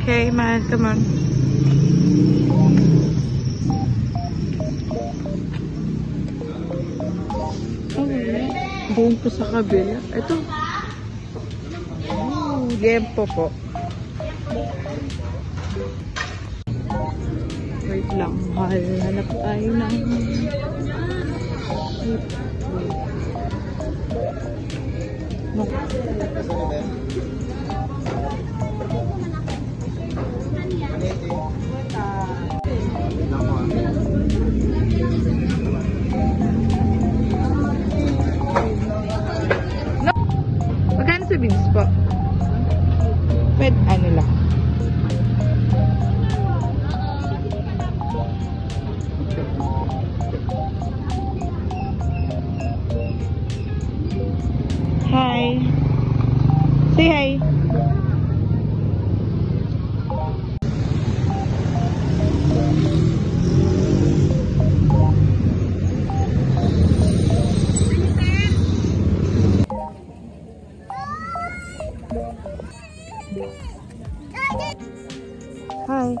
Okay, man, come on. Doon po sa kabila. Ito. Oh, liempo po. Wait lang. Hanap tayo ng... Magkano sa beans po? Pwede ano lang. Hi. Say hi. Hi.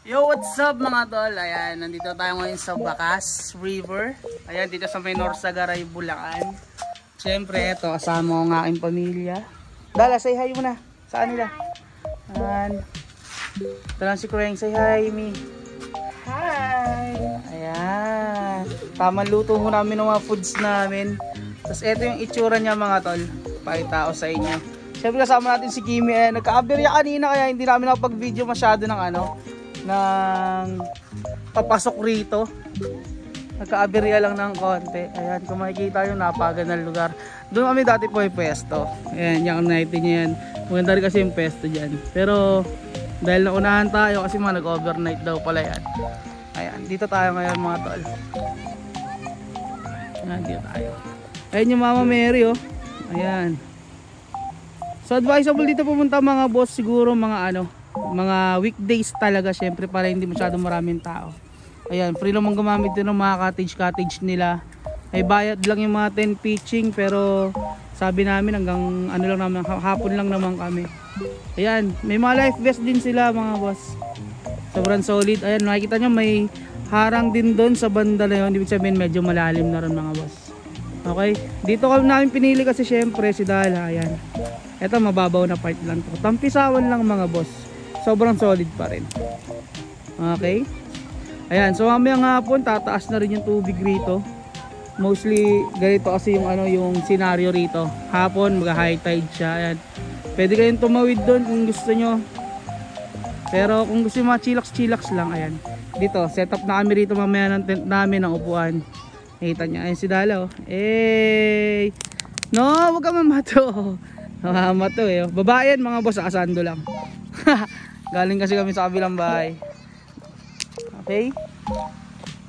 Yo, what's up mga tol? Ayan, nandito tayo ngayon sa Bacas River. Ayan, dito sa may Norsagaray, Bulacan. Siyempre, ito, kasama ko ang aking pamilya. Dala, say hi muna. Saan nila? Ayan. Ito lang si Kuweng, say hi, Mi. Hi! Ayan. Tamang luto mo namin ng mga foods namin. Tapos ito yung itsura niya mga tol. Pakita ko sa inyo. Siyempre kasama natin si Kimi. Ayan, nagka-aberya kanina kaya hindi namin nakapag-video masyado ng ng papasok rito. Nagka-aberya lang ng konti. Ayan, kung makikita yung napagandang lugar. Doon kami dati po yung pwesto. Ayan, yung night niya yan. Maganda rin kasi yung pwesto dyan. Pero dahil naunahan tayo kasi mga nag-overnight daw pala yan. Ayan, dito tayo ngayon mga tol. Ayan, dito tayo. Ayan yung Mama Mary oh. Ayan. So advisable dito pumunta mga boss, siguro mga mga weekdays talaga, syempre para hindi masyadong maraming tao. Ayan, free naman gumamit din ng mga cottage nila. Ay bayad lang yung mga 10 pitching, pero sabi namin hanggang lang naman, hapon lang naman kami. Ayan, may mga life vest din sila mga boss. Sobrang solid. Ayan, makikita nyo may harang din doon sa banda na yun. Ibig sabihin medyo malalim na rin mga boss. Okay, dito kami namin pinili kasi syempre si Dala. Ayan, eto mababaw na part lang to. Tampisawan lang mga boss. Sobrang solid pa rin. Okay. Ayan, so mamayang hapon tataas na rin yung tubig rito. Mostly ganito kasi yung yung scenario rito. Hapon mag high tide siya. Ayan. Pwede kayong tumawid doon kung gusto nyo. Pero kung gusto nyo mga chillax lang, ayan. Dito, setup na kami rito mamaya ng tent namin, ng upuan. Nakita nyo, ayan si Dala oh. Eh, no, wag ka mamato. Mamato eh. Babae yan mga boss, asando lang. Galing kasi kami sa kabilang bahay. Okay?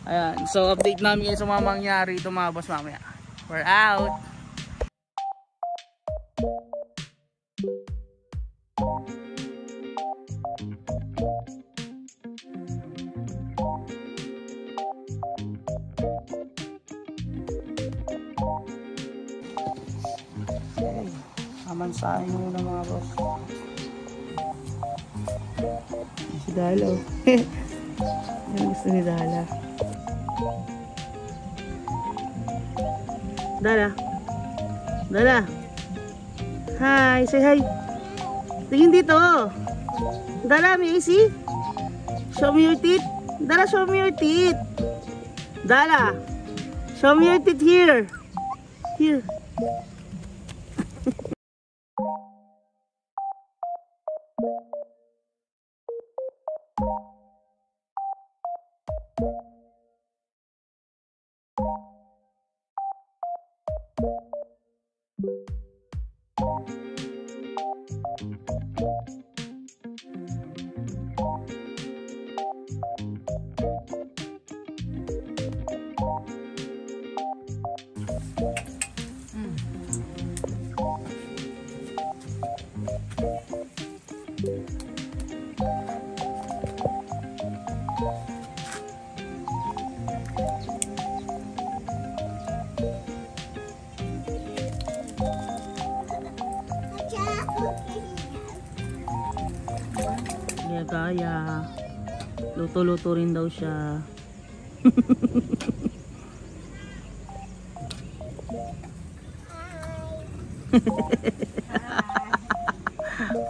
Ayan, so update namin kayo sa mga mangyari ito mga boss mamaya. We're out! Okay, amansahin muna mga boss. Si Dala oh. Yan gusto ni Dala. Dala. Hi, say hi. Tingin dito. Dala, may AC? Show me your teeth. Dala, show me your teeth. Dala, show me your teeth here. Here. Kaya luto-luto rin daw siya.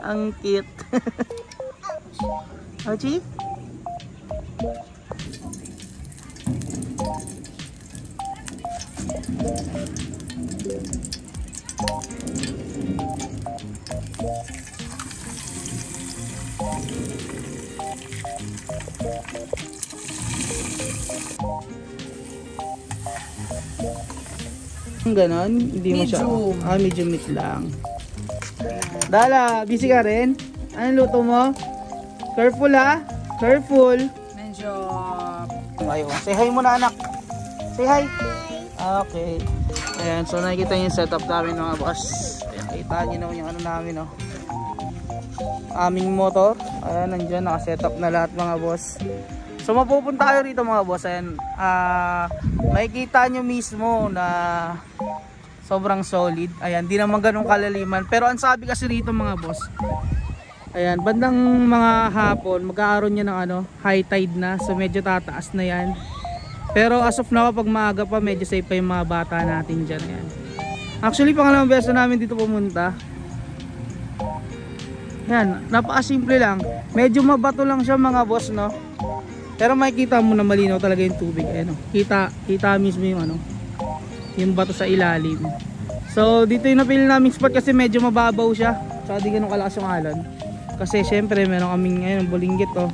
Ang cute. Ochi? Ganon, hindi mo siya. Medium meat lang. Dala, busy ka rin? Anong luto mo? Careful ha? Careful. Medyo... Ayun, say hi muna anak. Say hi. Okay. Ayan, so nakikita niyo yung setup namin mga boss. Ayan, kita niyo naman yung namin oh. Aming motor. Ayan, nandyan, nakasetup na lahat mga boss. So mapupunta kayo rito mga boss. Ayan, makikita nyo mismo na sobrang solid. Ayan, di naman ganun kalaliman. Pero ang sabi kasi rito mga boss, ayan, bandang mga hapon magkakaroon niya ng high tide na. So medyo tataas na yan. Pero as of now, pag maaga pa, medyo safe pa yung mga bata natin dyan. Ayan. Actually, pangalawang beses na namin dito pumunta. Ayan, napakasimple lang. Medyo mabato lang siya mga boss, no? Pero makikita mo na malinaw talaga yung tubig. Ayan, kita mismo yung yung bato sa ilalim. So dito yung napili naming spot kasi medyo mababaw siya. So di ganun kalakas yung alon. Kasi syempre meron kaming ngayon bulinggit oh.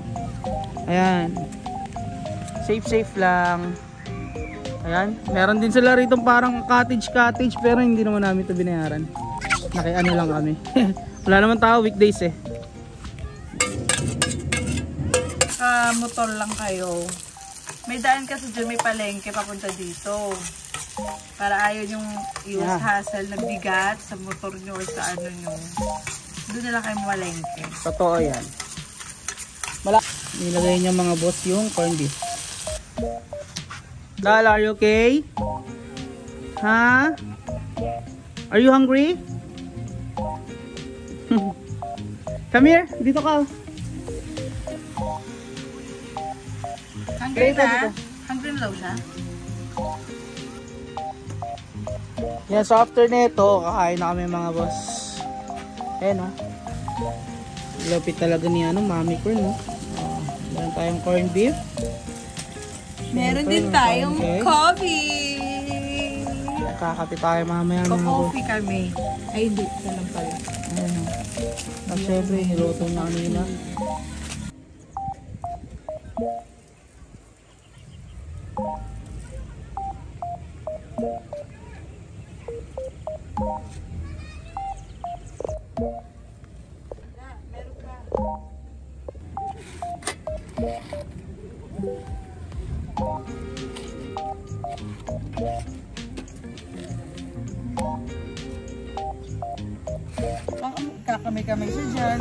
Ayan. Safe lang. Ayan. Meron din sila rito parang cottage pero hindi naman namin ito binayaran. Naki-ano lang kami. Wala naman tao weekdays eh. Motor lang kayo. May daan kasi dyan, may palengke papunta dito. Para ayaw yung hassle na bigat sa motor nyo or sa ano nyo. Doon na lang kayo malengke. Totoo yan. Nilagay niya mga boss yung corned beef. Dal, are you okay? Ha? Are you hungry? Come here, dito ka. Hungry na? Hungry na daw siya? Yan, so after nito, kakain na kami mga boss. Ayan o. Lapit talaga ni Mami Corn, no? Meron tayong corned beef. Meron din tayong coffee. Kakape tayo mamaya mga boss. Coffee kami. Ay, hindi. Ito lang pala. Ayan o. At syempre, niluto na kanina. Kakamay-kamay siya dyan.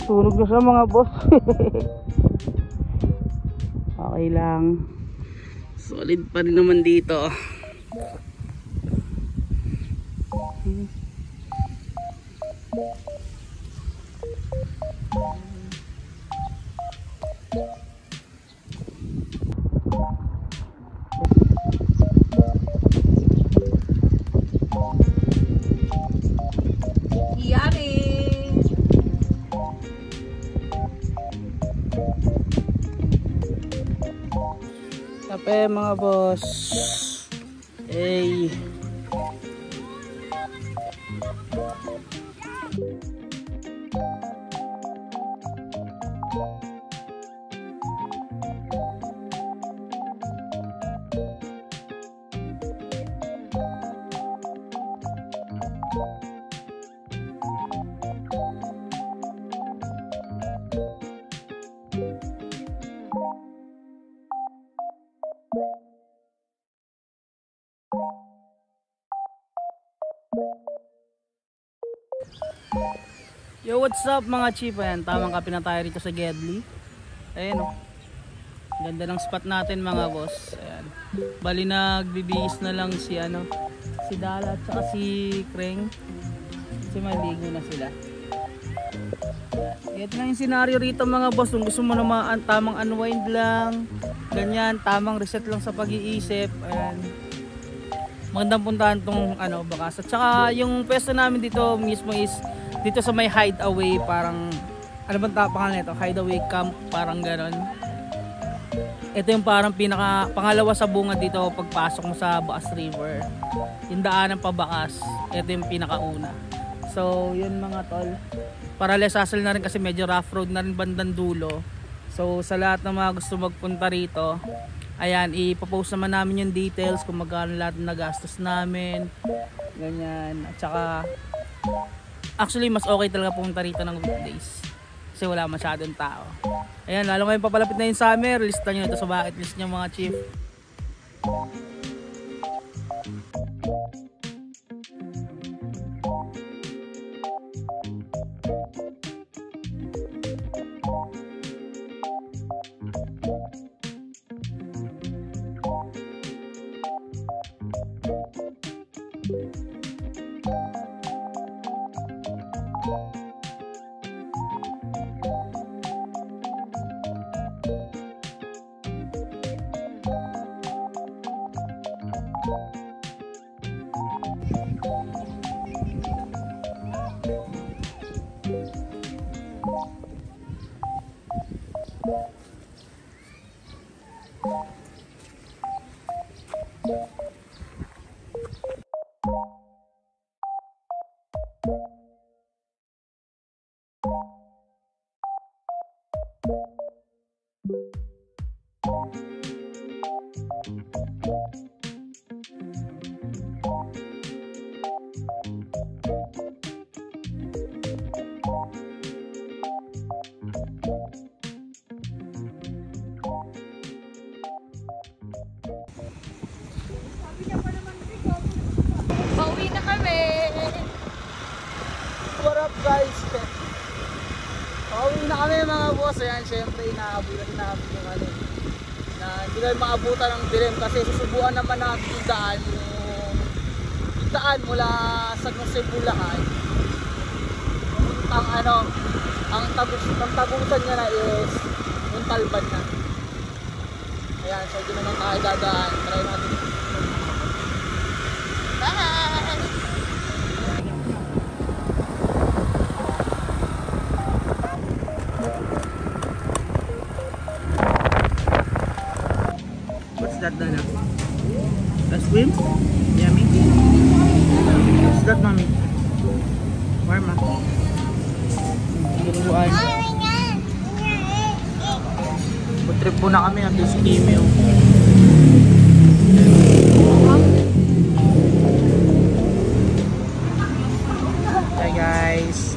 Tulog na siya mga boss. Okay lang. Solid pa rin naman dito. Kape mga boss. Hey. Yo, what's up mga chief? Ayan, tamang kape na tayo rito sa Gedli. Ayan o. Ganda ng spot natin mga boss. Ayan. Bali nagbibihis na lang si si Dala at saka si Kreng. Kasi maligo na sila. Ito na yung scenario rito mga boss. Kung gusto mo naman tamang unwind lang, ganyan, tamang reset lang sa pag-iisip. Ayan. Magandang puntahan tong Bakas. At saka yung pwesto namin dito mismo is dito sa may hideaway, parang ano bang pangalan nito? Hideaway camp, parang ganon. Ito yung parang pangalawa sa bunga dito pagpasok mo sa Bakas River. Yung daanan pa Bakas, ito yung pinakauna. So yun mga tol, para less hassle na rin kasi medyo rough road na rin bandang dulo. So sa lahat ng mga gusto magpunta rito, ayan, ipopost naman namin yung details kung magkano lahat ng nagastos namin, ganyan. At saka actually mas okay talaga pumunta rito ng weekdays kasi wala masyadong tao. Ayan, lalo ngayon papalapit na yung summer, listan nyo ito sa bucket list nyo mga chief. Tapos ayan, syempre inaabutan natin yung ano, na hindi kayo maabutan ng dilim kasi susubuan naman natin yung daan mula sa Jose Bulacan. Ang ano, ang tagusan niya na is yung Talban na. Ayan, so doon naman tayo dadaan. Try natin. Bye! What's that, Dana? Ice cream? Yummy? What's that, mommy? Warm, ah. Tinuruan. Trip muna kami at this email. Hi guys.